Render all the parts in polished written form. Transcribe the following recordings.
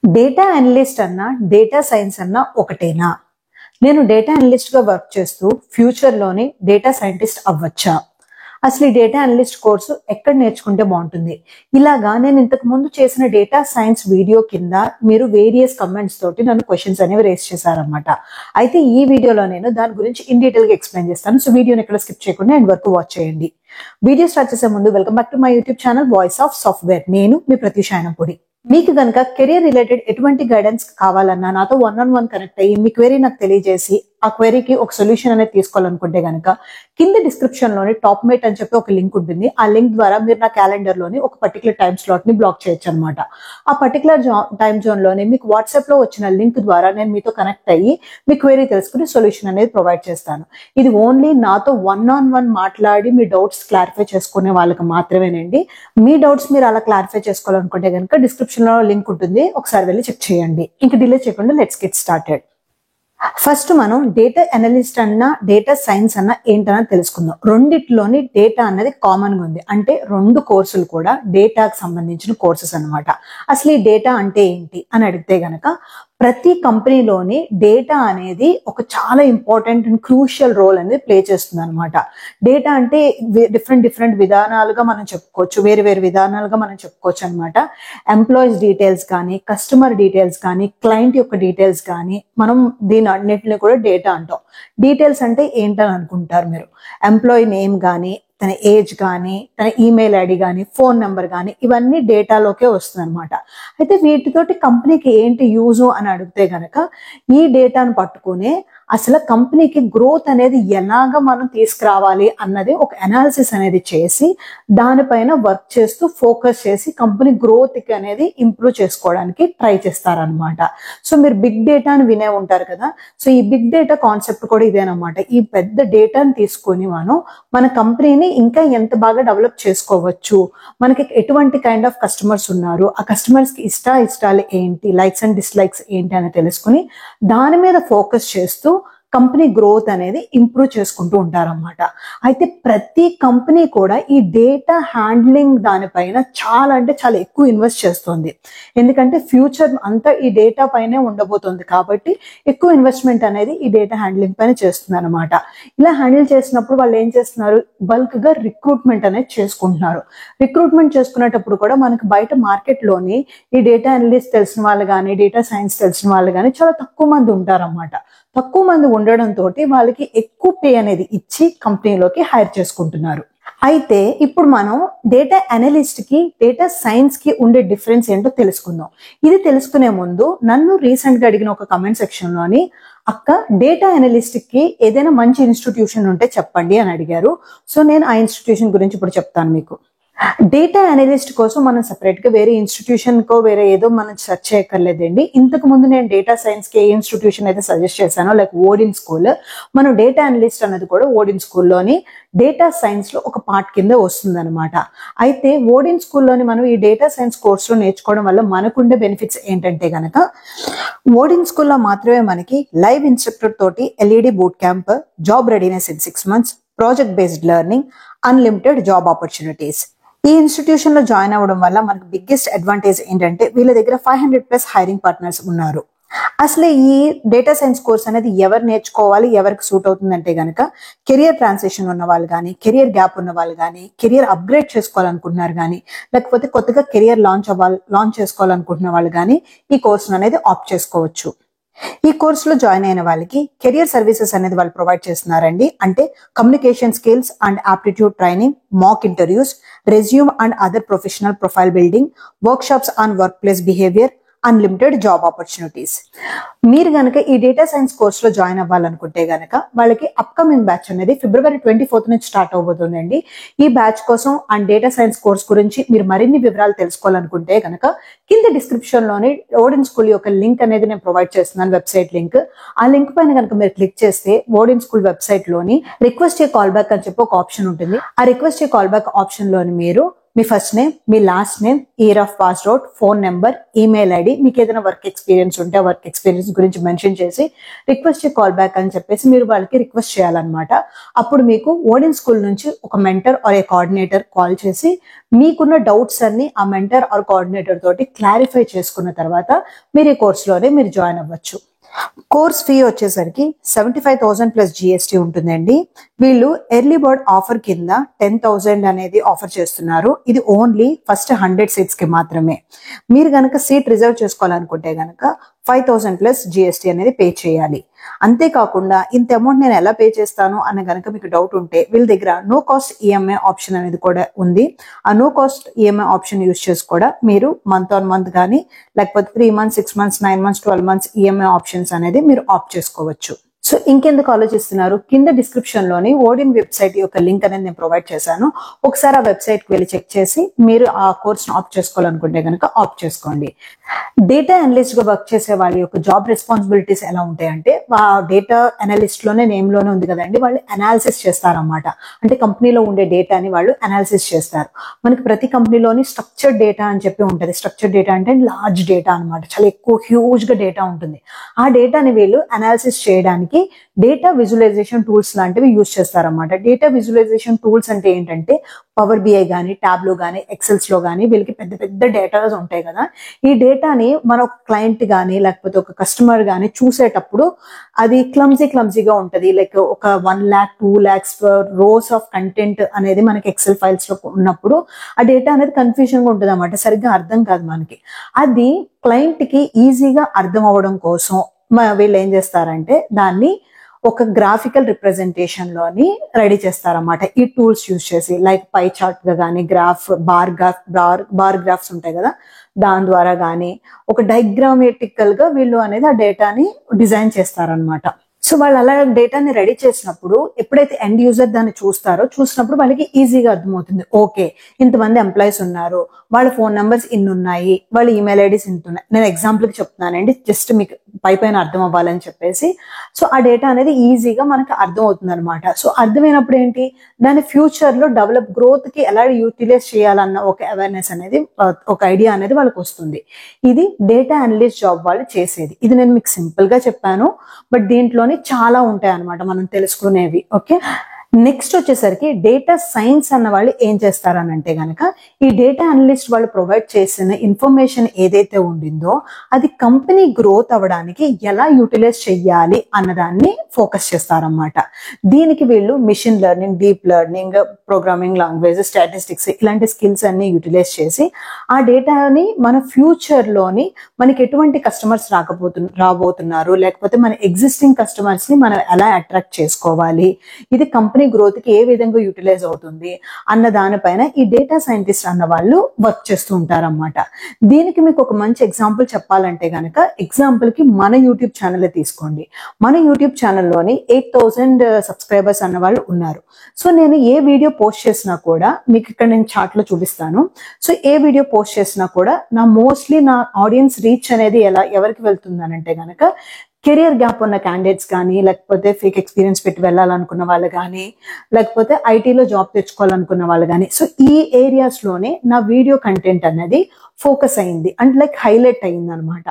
Data analyst అన్నా data science అన్నా ఒకటేనా? నేను డేటా అనలిస్ట్ గా వర్క్ చేస్తూ ఫ్యూచర్ లోని డేటా సైంటిస్ట్ అవ్వచ్చా? అసలు ఈ డేటా అనలిస్ట్ కోర్సు ఎక్కడ నేర్చుకుంటే బాగుంటుంది? ఇలాగా నేను ఇంతకు ముందు చేసిన డేటా సైన్స్ వీడియో కింద మీరు వేరియస్ కమెంట్స్ తోటి నన్ను క్వశ్చన్స్ అనేవి రేస్ చేశారనమాట. అయితే ఈ వీడియోలో నేను దాని గురించి ఇన్ డీటెయిల్ గా ఎక్స్ప్లెయిన్ చేస్తాను. సో వీడియోని ఎక్కడ స్కిప్ చేయకుండా ఎండ్ వరకు వాచ్ చేయండి. వీడియో స్టార్ట్ చేసే ముందు welcome back to my YouTube channel voice of software. నేను మీ ప్రత్యూష అయినపూడి. మీకు గనక కెరియర్ రిలేటెడ్ ఎటువంటి గైడెన్స్ కావాలన్నా నాతో 1-on-1 కనెక్ట్ అయ్యి మీ క్వెరీ నాకు తెలియజేసి ఆ క్వెరీకి ఒక సొల్యూషన్ అనేది తీసుకోవాలనుకుంటే గనక కింద డిస్క్రిప్షన్ లోని టాప్ మేట్ అని చెప్పి ఒక లింక్ ఉంటుంది. ఆ లింక్ ద్వారా మీరు నా క్యాలెండర్ లోని ఒక పర్టికులర్ టైం స్లాట్ ని బ్లాక్ చేయొచ్చు అనమాట. ఆ పర్టికులర్ టైం జోన్ లోని మీకు వాట్సాప్ లో వచ్చిన లింక్ ద్వారా నేను మీతో కనెక్ట్ అయ్యి మీ క్వెరీ తెలుసుకుని సొల్యూషన్ అనేది ప్రొవైడ్ చేస్తాను. ఇది ఓన్లీ నాతో 1-on-1 మాట్లాడి మీ డౌట్స్ క్లారిఫై చేసుకునే వాళ్ళకి మాత్రమేనండి. మీ డౌట్స్ మీరు అలా క్లారిఫై చేసుకోవాలనుకుంటే కనుక డిస్క్రిప్షన్ లో లింక్ ఉంటుంది, ఒకసారి వెళ్ళి చెక్ చేయండి. ఇంకా డిలే చేయకుండా లెట్స్ గెట్ స్టార్టెడ్. ఫస్ట్ మనం డేటా అనలిస్ట్ అన్నా డేటా సైన్స్ అన్నా ఏంటన్నా తెలుసుకుందాం. రెండిట్లోని డేటా అనేది కామన్ గా ఉంది. అంటే రెండు కోర్సులు కూడా డేటాకు సంబంధించిన కోర్సెస్ అన్నమాట. అసలు ఈ డేటా అంటే ఏంటి అని అడిగితే గనక ప్రతి కంపెనీలోని డేటా అనేది ఒక చాలా ఇంపార్టెంట్ అండ్ క్రూషియల్ రోల్ అనేది ప్లే చేస్తుంది అనమాట. డేటా అంటే డిఫరెంట్ విధానాలుగా మనం చెప్పుకోవచ్చు, వేరు విధానాలుగా మనం చెప్పుకోవచ్చు అనమాట. ఎంప్లాయీస్ డీటెయిల్స్ కానీ, కస్టమర్ డీటెయిల్స్ కానీ, క్లయింట్ యొక్క డీటెయిల్స్ కానీ, మనం దీని అన్నింటినీ కూడా డేటా అంటాం. డీటెయిల్స్ అంటే ఏంటని అనుకుంటారు మీరు? ఎంప్లాయీ నేమ్ కానీ, తన ఏజ్ కానీ, తన ఈమెయిల్ ఐడి కానీ, ఫోన్ నెంబర్ కానీ, ఇవన్నీ డేటాలోకే వస్తుంది అనమాట. అయితే వీటితోటి కంపెనీకి ఏంటి యూజు అని అడిగితే గనక ఈ డేటాను పట్టుకునే అసలు కంపెనీకి గ్రోత్ అనేది ఎలాగ మనం తీసుకురావాలి అన్నది ఒక అనాలిసిస్ అనేది చేసి దానిపైన వర్క్ చేస్తూ ఫోకస్ చేసి కంపెనీ గ్రోత్ కి అనేది ఇంప్రూవ్ చేసుకోవడానికి ట్రై చేస్తారనమాట. సో మీరు బిగ్ డేటాని వినే ఉంటారు కదా. సో ఈ బిగ్ డేటా కాన్సెప్ట్ కూడా ఇదేనమాట. ఈ పెద్ద డేటాని తీసుకొని మన కంపెనీని ఇంకా ఎంత బాగా డెవలప్ చేసుకోవచ్చు, మనకి ఎటువంటి కైండ్ ఆఫ్ కస్టమర్స్ ఉన్నారు, ఆ కస్టమర్స్ కి ఇష్టాలు ఏంటి, లైక్స్ అండ్ డిస్లైక్స్ ఏంటి అని తెలుసుకుని దాని మీద ఫోకస్ చేస్తూ కంపెనీ గ్రోత్ అనేది ఇంప్రూవ్ చేసుకుంటూ ఉంటారన్నమాట. అయితే ప్రతి కంపెనీ కూడా ఈ డేటా హ్యాండ్లింగ్ దానిపైన చాలా ఎక్కువ ఇన్వెస్ట్ చేస్తుంది. ఎందుకంటే ఫ్యూచర్ అంతా ఈ డేటా పైనే ఉండబోతుంది కాబట్టి ఎక్కువ ఇన్వెస్ట్మెంట్ అనేది ఈ డేటా హ్యాండ్లింగ్ పైన చేస్తుంది అనమాట. ఇలా హ్యాండిల్ చేసినప్పుడు వాళ్ళు ఏం చేస్తున్నారు, బల్క్ గా రిక్రూట్మెంట్ అనేది చేసుకుంటున్నారు. రిక్రూట్మెంట్ చేసుకునేటప్పుడు కూడా మనకి బయట మార్కెట్ లోని ఈ డేటా అనలిస్ట్ తెలిసిన వాళ్ళు కానీ, డేటా సైన్స్ తెలిసిన వాళ్ళు కానీ చాలా తక్కువ మంది ఉంటారన్నమాట. తక్కువ మంది ఉండడంతో వాళ్ళకి ఎక్కువ పే అనేది ఇచ్చి కంపెనీలోకి హైర్ చేసుకుంటున్నారు. అయితే ఇప్పుడు మనం డేటా అనలిస్ట్ కి డేటా సైన్స్ కి ఉండే డిఫరెన్స్ ఏంటో తెలుసుకుందాం. ఇది తెలుసుకునే ముందు నన్ను రీసెంట్ గా అడిగిన ఒక కమెంట్ సెక్షన్ లోని అక్క డేటా అనలిస్ట్ కి ఏదైనా మంచి ఇన్స్టిట్యూషన్ ఉంటే చెప్పండి అని అడిగారు. సో నేను ఆ ఇన్స్టిట్యూషన్ గురించి ఇప్పుడు చెప్తాను మీకు. డేటా అనలిస్ట్ కోసం మనం సెపరేట్ గా వేరే ఇన్స్టిట్యూషన్ కో వేరే ఏదో మనం సెర్చ్ చేయక్కర్లేదండి. ఇంతకు ముందు నేను డేటా సైన్స్ కి ఏ ఇన్స్టిట్యూషన్ అయితే సజెస్ట్ చేశానో లైక్ ఓడిన్ స్కూల్, మనం డేటా అనలిస్ట్ అనేది కూడా ఓడిన్ స్కూల్లోని డేటా సైన్స్ లో ఒక పార్ట్ కింద వస్తుంది అనమాట. అయితే ఓడిన్ స్కూల్లోని మనం ఈ డేటా సైన్స్ కోర్సులో నేర్చుకోవడం వల్ల మనకుండే బెనిఫిట్స్ ఏంటంటే గనక ఓడిన్ స్కూల్లో మాత్రమే మనకి లైవ్ ఇన్స్ట్రక్టర్ తోటి LED boot camp, job readiness in 6 months, project based learning, unlimited job opportunities. ఈ ఇన్స్టిట్యూషన్ లో జాయిన్ అవ్వడం వల్ల మనకు బిగ్గెస్ట్ అడ్వాంటేజ్ ఏంటంటే వీళ్ళ దగ్గర 500+ హైరింగ్ పార్ట్నర్స్ ఉన్నారు. అసలు ఈ డేటా సైన్స్ కోర్స్ అనేది ఎవరు నేర్చుకోవాలి, ఎవరికి సూట్ అవుతుందంటే గనక కెరియర్ ట్రాన్సిషన్ ఉన్న వాళ్ళు కానీ, కెరియర్ గ్యాప్ ఉన్న వాళ్ళు కానీ, కెరియర్ అప్గ్రేడ్ చేసుకోవాలనుకుంటున్నారు కానీ, లేకపోతే కొత్తగా కెరియర్ లాంచ్ చేసుకోవాలనుకుంటున్న వాళ్ళు కానీ ఈ కోర్స్ అనేది ఆప్ట్ చేసుకోవచ్చు. ఈ కోర్సులో జాయిన్ అయిన వాళ్ళకి కెరియర్ సర్వీసెస్ అనేది వాళ్ళు ప్రొవైడ్ చేస్తున్నారండి. అంటే communication skills and aptitude training, mock interviews, resume and other professional profile building, work shops on work place behaviour, unlimited job opportunities. మీరు గనక ఈ డేటా సైన్స్ కోర్సులో జాయిన్ అవ్వాలనుకుంటే గనక వాళ్ళకి అప్కమింగ్ బ్యాచ్ అనేది February 24th నుంచి స్టార్ట్ అవబోతుందండి. ఈ బ్యాచ్ కోసం అండ్ డేటా సైన్స్ కోర్స్ గురించి మీరు మరిన్ని వివరాలు తెలుసుకోవాలనుకుంటే గనక కింద డిస్క్రిప్షన్ లోని ఓడిన్ స్కూల్ యొక్క లింక్ అనేది నేను ప్రొవైడ్ చేస్తున్నాను, వెబ్సైట్ లింక్. ఆ లింక్ పైన కనుక మీరు క్లిక్ చేస్తే ఓడిన్ స్కూల్ వెబ్సైట్ లోని రిక్వెస్ట్ ఏ కాల్ బ్యాక్ అని చెప్పి ఒక ఆప్షన్ ఉంటుంది. ఆ request a call back option లోని మీరు మీ ఫస్ట్ నేమ్, మీ last name, year of pass out, phone number, email ID, మీకు ఏదైనా వర్క్ ఎక్స్పీరియన్స్ ఉంటే ఆ వర్క్ ఎక్స్పీరియన్స్ గురించి మెన్షన్ చేసి రిక్వెస్ట్ కాల్ బ్యాక్ అని చెప్పేసి మీరు వాళ్ళకి రిక్వెస్ట్ చేయాలన్నమాట. అప్పుడు మీకు ఓడిన్ స్కూల్ నుంచి ఒక mentor or a coordinator call చేసి మీకున్న డౌట్స్ అన్ని ఆ మెంటర్ ఆర్ కోఆర్డినేటర్ తోటి క్లారిఫై చేసుకున్న తర్వాత మీరు ఈ కోర్సులోనే మీరు జాయిన్ అవ్వచ్చు. కోర్స్ ఫీ వచ్చేసరికి 75,000 ప్లస్ జిఎస్టీ ఉంటుందండి. వీళ్ళు ఎర్లీ బర్డ్ ఆఫర్ కింద 10,000 అనేది ఆఫర్ చేస్తున్నారు. ఇది ఓన్లీ ఫస్ట్ 100 సీట్స్ కి మాత్రమే. మీరు గనక సీట్ రిజర్వ్ చేసుకోవాలనుకుంటే గనక 5,000 ప్లస్ జిఎస్టీ అనేది పే చేయాలి. అంతేకాకుండా ఇంత అమౌంట్ నేను ఎలా పే చేస్తాను అన్న గనక మీకు డౌట్ ఉంటే వీళ్ళ దగ్గర నో కాస్ట్ ఈఎంఐ ఆప్షన్ అనేది కూడా ఉంది. ఆ no cost EMI option use చేసి కూడా మీరు మంత్ ఆన్ మంత్ కానీ లేకపోతే 3 months, 6 months, 9 months, 12 months EMI options అనేది మీరు ఆప్ట్ చేసుకోవచ్చు. సో ఇంకెందుకు ఆలోచిస్తున్నారు, కింద డిస్క్రిప్షన్ లోని ఓడిన్ వెబ్సైట్ యొక్క లింక్ అనేది నేను ప్రొవైడ్ చేశాను. ఒకసారి ఆ వెబ్సైట్ కి వెళ్ళి చెక్ చేసి మీరు ఆ కోర్స్ ఆప్ట్ చేసుకోవాలనుకుంటే కనుక ఆప్ట్ చేసుకోండి. డేటా అనలిస్ట్ గా వర్క్ చేసే వాళ్ళ యొక్క జాబ్ రెస్పాన్సిబిలిటీస్ ఎలా ఉంటాయంటే, ఆ డేటా అనలిస్ట్ లోనే నేమ్ లోనే ఉంది కదండి, వాళ్ళు అనాలిసిస్ చేస్తారన్నమాట. అంటే కంపెనీలో ఉండే డేటాని వాళ్ళు అనాలిసిస్ చేస్తారు. మనకి ప్రతి కంపెనీలోని స్ట్రక్చర్డ్ డేటా అని చెప్పి ఉంటుంది. స్ట్రక్చర్డ్ డేటా అంటే లార్జ్ డేటా అనమాట, చాలా ఎక్కువ హ్యూజ్ గా డేటా ఉంటుంది. ఆ డేటాని వీళ్ళు అనాలిసిస్ చేయడానికి డేటా విజువలైజేషన్ టూల్స్ లాంటివి యూజ్ చేస్తారన్నమాట. డేటా విజువలైజేషన్ టూల్స్ అంటే ఏంటంటే పవర్ బిఐ కానీ, ట్యాబ్లో కానీ, ఎక్సెల్స్ లో కానీ వీళ్ళకి పెద్ద పెద్ద డేటాస్ ఉంటాయి కదా. ఈ డేటాని మన ఒక క్లయింట్ కానీ లేకపోతే ఒక కస్టమర్ కానీ చూసేటప్పుడు అది క్లమ్జీగా ఉంటది. లైక్ ఒక 1 lakh 2 lakhs rows of content అనేది మనకి ఎక్సెల్ ఫైల్స్ లో ఉన్నప్పుడు ఆ డేటా అనేది కన్ఫ్యూజన్ గా ఉంటుంది అన్నమాట, సరిగ్గా అర్థం కాదు మనకి. అది క్లయింట్ కి ఈజీగా అర్థం అవ్వడం కోసం వీళ్ళు ఏం చేస్తారంటే దాన్ని ఒక గ్రాఫికల్ రిప్రజెంటేషన్ లోని రెడీ చేస్తారన్నమాట ఈ టూల్స్ యూజ్ చేసి. లైక్ పై చార్ట్ గా కానీ, బార్ గ్రాఫ్స్ ఉంటాయి కదా, దాని ద్వారా కానీ ఒక డయాగ్రామేటికల్ గా వీళ్ళు అనేది ఆ డేటాని డిజైన్ చేస్తారనమాట. సో వాళ్ళు అలా డేటాని రెడీ చేసినప్పుడు ఎప్పుడైతే ఎండ్ యూజర్ దాన్ని చూసినప్పుడు వాళ్ళకి ఈజీగా అర్థమవుతుంది. ఓకే, ఇంతమంది ఎంప్లాయీస్ ఉన్నారు, వాళ్ళ ఫోన్ నెంబర్స్ ఇన్ని ఉన్నాయి, వాళ్ళ ఈమెయిల్ ఐడీస్ ఇంత ఉన్నాయి. నేను ఎగ్జాంపుల్ కి చెప్తున్నానండి, జస్ట్ మీకు పైన అర్థం అవ్వాలని చెప్పేసి. సో ఆ డేటా అనేది ఈజీగా మనకి అర్థం అవుతుంది అనమాట. సో అర్థమైనప్పుడు ఏంటి, దాని ఫ్యూచర్ లో డెవలప్ గ్రోత్ కి ఎలా యూటిలైజ్ చేయాలన్న ఒక అవేర్నెస్ అనేది, ఒక ఐడియా అనేది వాళ్ళకి వస్తుంది. ఇది డేటా అనలిస్ట్ జాబ్ వాళ్ళు చేసేది. ఇది నేను మీకు సింపుల్ గా చెప్పాను, బట్ దీంట్లోనే చాలా ఉంటాయి అన్నమాట మనం తెలుసుకునేవి. ఓకే, నెక్స్ట్ వచ్చేసరికి డేటా సైన్స్ అన్న వాళ్ళు ఏం చేస్తారనంటే గనక, ఈ డేటా అనలిస్ట్ వాళ్ళు ప్రొవైడ్ చేసిన ఇన్ఫర్మేషన్ ఏదైతే ఉండిందో అది కంపెనీ గ్రోత్ అవ్వడానికి ఎలా యూటిలైజ్ చెయ్యాలి అన్నదాన్ని ఫోకస్ చేస్తారన్నమాట. దీనికి వీళ్ళు machine learning, deep learning, programming language, statistics ఇలాంటి స్కిల్స్ అన్ని యూటిలైజ్ చేసి ఆ డేటాని మన ఫ్యూచర్ లోని మనకి ఎటువంటి కస్టమర్స్ రాబోతున్నారు, లేకపోతే మన ఎగ్జిస్టింగ్ కస్టమర్స్ ని మనం ఎలా అట్రాక్ట్ చేసుకోవాలి, ఇది కంపెనీ గ్రోత్ కి ఏ విధంగా యూటిలైజ్ అవుతుంది అన్న దానిపైన ఈ డేటా సైంటిస్ట్ అన్న వాళ్ళు వర్క్ చేస్తూ ఉంటారన్నమాట. దీనికి మీకు ఒక మంచి ఎగ్జాంపుల్ చెప్పాలంటే గనక, ఎగ్జాంపుల్ కి మన యూట్యూబ్ ఛానల్ తీసుకోండి. మన యూట్యూబ్ ఛానల్లోని 8,000 సబ్స్క్రైబర్స్ అన్న వాళ్ళు ఉన్నారు. సో నేను ఏ వీడియో పోస్ట్ చేసినా కూడా మీకు ఇక్కడ నేను చార్ట్ లో చూపిస్తాను. సో ఏ వీడియో పోస్ట్ చేసినా కూడా మోస్ట్లీ నా ఆడియన్స్ రీచ్ అనేది ఎవరికి వెళ్తుంది అంటే గనక, కెరియర్ గ్యాప్ ఉన్న క్యాండిడేట్స్ కానీ, లేకపోతే ఫేక్ ఎక్స్పీరియన్స్ పెట్టి వెళ్ళాలనుకున్న వాళ్ళు కానీ, లేకపోతే ఐటీలో జాబ్ తెచ్చుకోవాలనుకున్న వాళ్ళు కానీ. సో ఈ ఏరియాస్ లోనే నా వీడియో కంటెంట్ అనేది ఫోకస్ అయింది అండ్ లైక్ హైలైట్ అయింది అనమాట.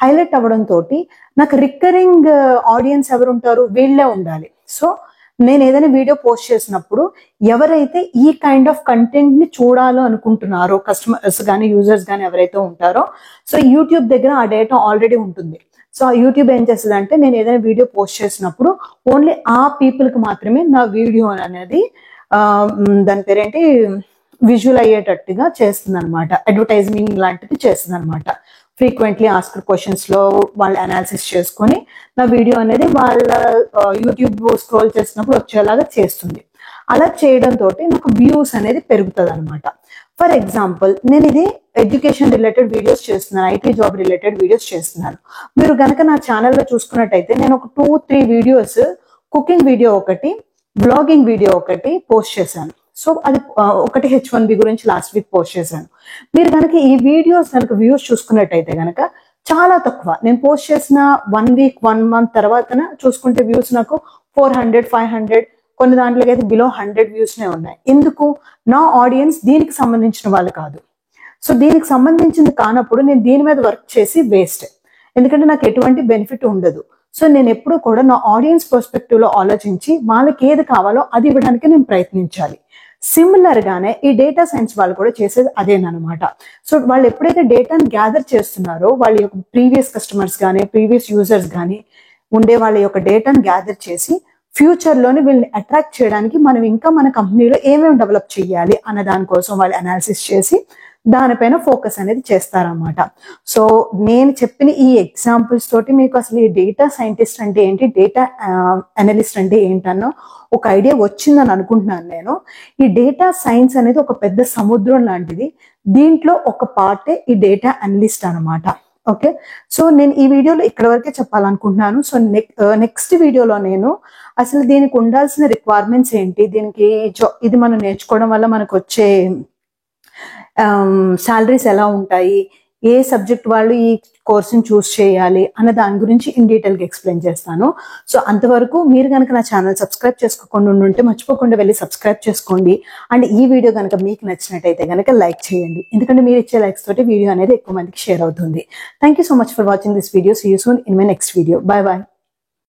హైలైట్ అవ్వడం తోటి నాకు రికరింగ్ ఆడియన్స్ ఎవరు ఉంటారు, వీళ్ళే ఉండాలి. సో నేను ఏదైనా వీడియో పోస్ట్ చేసినప్పుడు ఎవరైతే ఈ కైండ్ ఆఫ్ కంటెంట్ ని చూడాలో అనుకుంటున్నారో, కస్టమర్స్ కానీ యూజర్స్ కానీ ఎవరైతే ఉంటారో, సో యూట్యూబ్ దగ్గర ఆ డేటా ఆల్రెడీ ఉంటుంది. సో యూట్యూబ్ ఏం చేస్తుంది అంటే, నేను ఏదైనా వీడియో పోస్ట్ చేసినప్పుడు ఓన్లీ ఆ పీపుల్ కి మాత్రమే నా వీడియో అనేది దాని పేరేంటి విజువల్ అయ్యేటట్టుగా చేస్తుంది అనమాట. అడ్వర్టైజింగ్ లాంటిది చేస్తుంది అనమాట. ఫ్రీక్వెంట్లీ ఆస్క్డ్ క్వశ్చన్స్ లో వాళ్ళు అనాలిసిస్ చేసుకొని నా వీడియో అనేది వాళ్ళ యూట్యూబ్ స్క్రోల్ చేసినప్పుడు వచ్చేలాగా చేస్తుంది. అలా చేయడం తోటి నాకు వ్యూస్ అనేది పెరుగుతుంది అనమాట. ఫర్ ఎగ్జాంపుల్, నేను ఇది ఎడ్యుకేషన్ రిలేటెడ్ వీడియోస్ చేస్తున్నాను, ఐటీ జాబ్ రిలేటెడ్ వీడియోస్ చేస్తున్నాను. మీరు గనక నా ఛానల్లో చూసుకున్నట్టయితే నేను ఒక 2-3 వీడియోస్, కుకింగ్ వీడియో ఒకటి, బ్లాగింగ్ వీడియో ఒకటి పోస్ట్ చేశాను. సో అది ఒకటి H1B గురించి లాస్ట్ వీక్ పోస్ట్ చేశాను. మీరు కనుక ఈ వీడియోస్ కనుక వ్యూస్ చూసుకున్నట్టయితే కనుక చాలా తక్కువ. నేను పోస్ట్ చేసిన 1 week 1 month తర్వాత చూసుకుంటే వ్యూస్ నాకు 400, 500, కొన్ని దాంట్లోకి అయితే బిలో 100 వ్యూస్నే ఉన్నాయి. ఎందుకు? నా ఆడియన్స్ దీనికి సంబంధించిన వాళ్ళు కాదు. సో దీనికి సంబంధించింది కానప్పుడు నేను దీని మీద వర్క్ చేసి వేస్ట్, ఎందుకంటే నాకు ఎటువంటి బెనిఫిట్ ఉండదు. సో నేను ఎప్పుడు కూడా నా ఆడియన్స్ పర్స్పెక్టివ్ లో ఆలోచించి వాళ్ళకి ఏది కావాలో అది ఇవ్వడానికి నేను ప్రయత్నించాలి. సిమిలర్ గానే ఈ డేటా సైన్స్ వాళ్ళు కూడా చేసేది అదేనమాట. సో వాళ్ళు ఎప్పుడైతే డేటాను గ్యాదర్ చేస్తున్నారో వాళ్ళ యొక్క ప్రీవియస్ కస్టమర్స్ కానీ ప్రీవియస్ యూజర్స్ కానీ ఉండే వాళ్ళ యొక్క డేటాను గ్యాదర్ చేసి ఫ్యూచర్ లోని వీళ్ళని అట్రాక్ట్ చేయడానికి మనం ఇంకా మన కంపెనీలో ఏమేమి డెవలప్ చేయాలి అన్న దానికోసం వాళ్ళు అనాలిసిస్ చేసి దానిపైన ఫోకస్ అనేది చేస్తారన్నమాట. సో నేను చెప్పిన ఈ ఎగ్జాంపుల్స్ తోటి మీకు అసలు ఈ డేటా సైంటిస్ట్ అంటే ఏంటి, డేటా అనలిస్ట్ అంటే ఏంటన్నో ఒక ఐడియా వచ్చిందని అనుకుంటున్నాను నేను. ఈ డేటా సైన్స్ అనేది ఒక పెద్ద సముద్రం లాంటిది, దీంట్లో ఒక పార్టే ఈ డేటా అనలిస్ట్ అనమాట. ఓకే, సో నేను ఈ వీడియోలో ఇక్కడ వరకే చెప్పాలనుకుంటున్నాను. సో నెక్స్ట్ వీడియోలో నేను అసలు దీనికి ఉండాల్సిన రిక్వైర్మెంట్స్ ఏంటి, దీనికి ఇది మనం నేర్చుకోవడం వల్ల మనకు వచ్చే సాలరీస్ ఎలా ఉంటాయి, ఏ సబ్జెక్ట్ వాళ్ళు ఈ కోర్సుని చూస్ చేయాలి అన్న దాని గురించి ఇన్ డీటెయిల్గా ఎక్స్ప్లెయిన్ చేస్తాను. సో అంతవరకు మీరు కనుక నా ఛానల్ సబ్స్క్రైబ్ చేసుకోకుండా ఉంటే మర్చిపోకుండా వెళ్ళి సబ్స్క్రైబ్ చేసుకోండి. అండ్ ఈ వీడియో కనుక మీకు నచ్చినట్టయితే కనుక లైక్ చేయండి, ఎందుకంటే మీరు ఇచ్చే లైక్స్ తోటి వీడియో అనేది ఎక్కువ మందికి షేర్ అవుతుంది. Thank you so much for watching this video. See you soon in my next video. Bye bye.